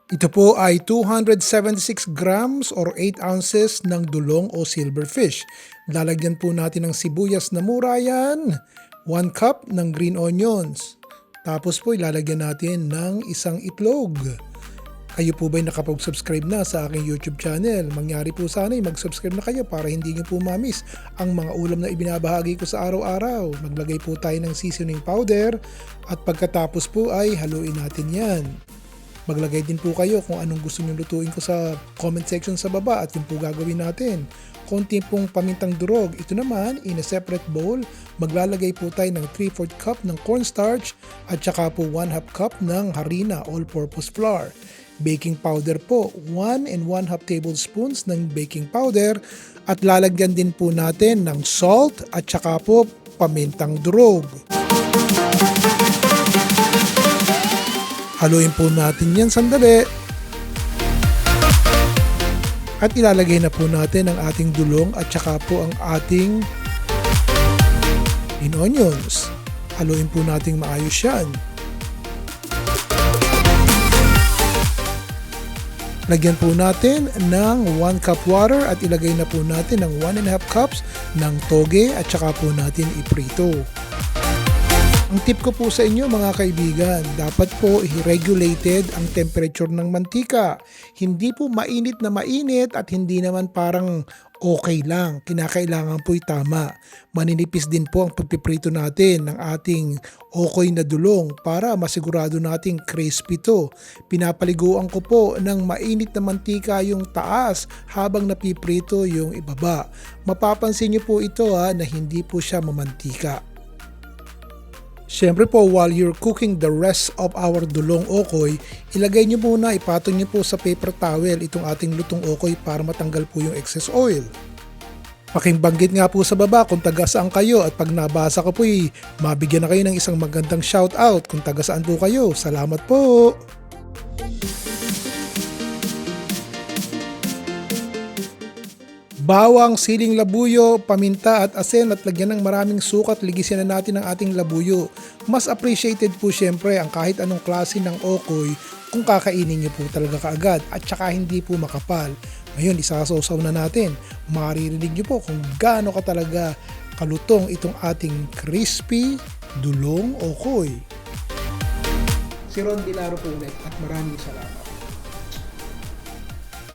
Ito po ay 276 grams or 8 ounces ng dulong o silverfish. Lalagyan po natin ng sibuyas na mura yan, 1 cup ng green onions. Tapos po ilalagyan natin ng isang itlog. Kayo po ba'y nakapag-subscribe na sa aking YouTube channel? Mangyari po sana ay mag-subscribe na kayo para hindi nyo po ma-miss ang mga ulam na ibinabahagi ko sa araw-araw. Maglagay po tayo ng seasoning powder at pagkatapos po ay haluin natin yan. Maglagay din po kayo kung anong gusto nyo lutuin ko sa comment section sa baba at yun po gagawin natin. Konti pong pamintang durog. Ito naman, in a separate bowl, maglalagay po tayo ng 3/4 cup ng cornstarch at saka po 1/2 cup ng harina all-purpose flour. Baking powder po, 1 1/2 tablespoons ng baking powder at lalagyan din po natin ng salt at saka po pamintang durog. Haluin po natin yan sandali. At ilalagay na po natin ang ating dulong at saka po ang ating green onions. Haluin po natin maayos yan. Lagyan po natin ng 1 cup water at ilagay na po natin ng 1 1/2 cups ng toge at saka po natin iprito. Ang tip ko po sa inyo mga kaibigan, dapat po regulated ang temperature ng mantika. Hindi po mainit na mainit at hindi naman parang okay lang. Kinakailangan po'y tama. Maninipis din po ang pagpiprito natin ng ating okoy na dulong para masigurado nating crispy to. Pinapaliguan ko po ng mainit na mantika yung taas habang napiprito yung ibaba. Mapapansin niyo po ito na hindi po siya mamantika. Siyempre po, while you're cooking the rest of our dulong okoy, ilagay nyo muna, ipatong nyo po sa paper towel itong ating lutong okoy para matanggal po yung excess oil. Pakibanggit nga po sa baba kung taga saan kayo at pag nabasa ko po mabigyan na kayo ng isang magandang shoutout kung taga saan po kayo. Salamat po! Bawang, siling labuyo, paminta at asin at lagyan ng maraming sukat, ligisin na natin ang ating labuyo. Mas appreciated po syempre ang kahit anong klase ng okoy kung kakainin niyo po talaga kaagad at saka hindi po makapal. Ngayon, isasawsaw na natin. Maririnig niyo po kung gaano ka talaga kalutong itong ating crispy dulong okoy. Si Ron Dilaro po ulit at maraming salamat.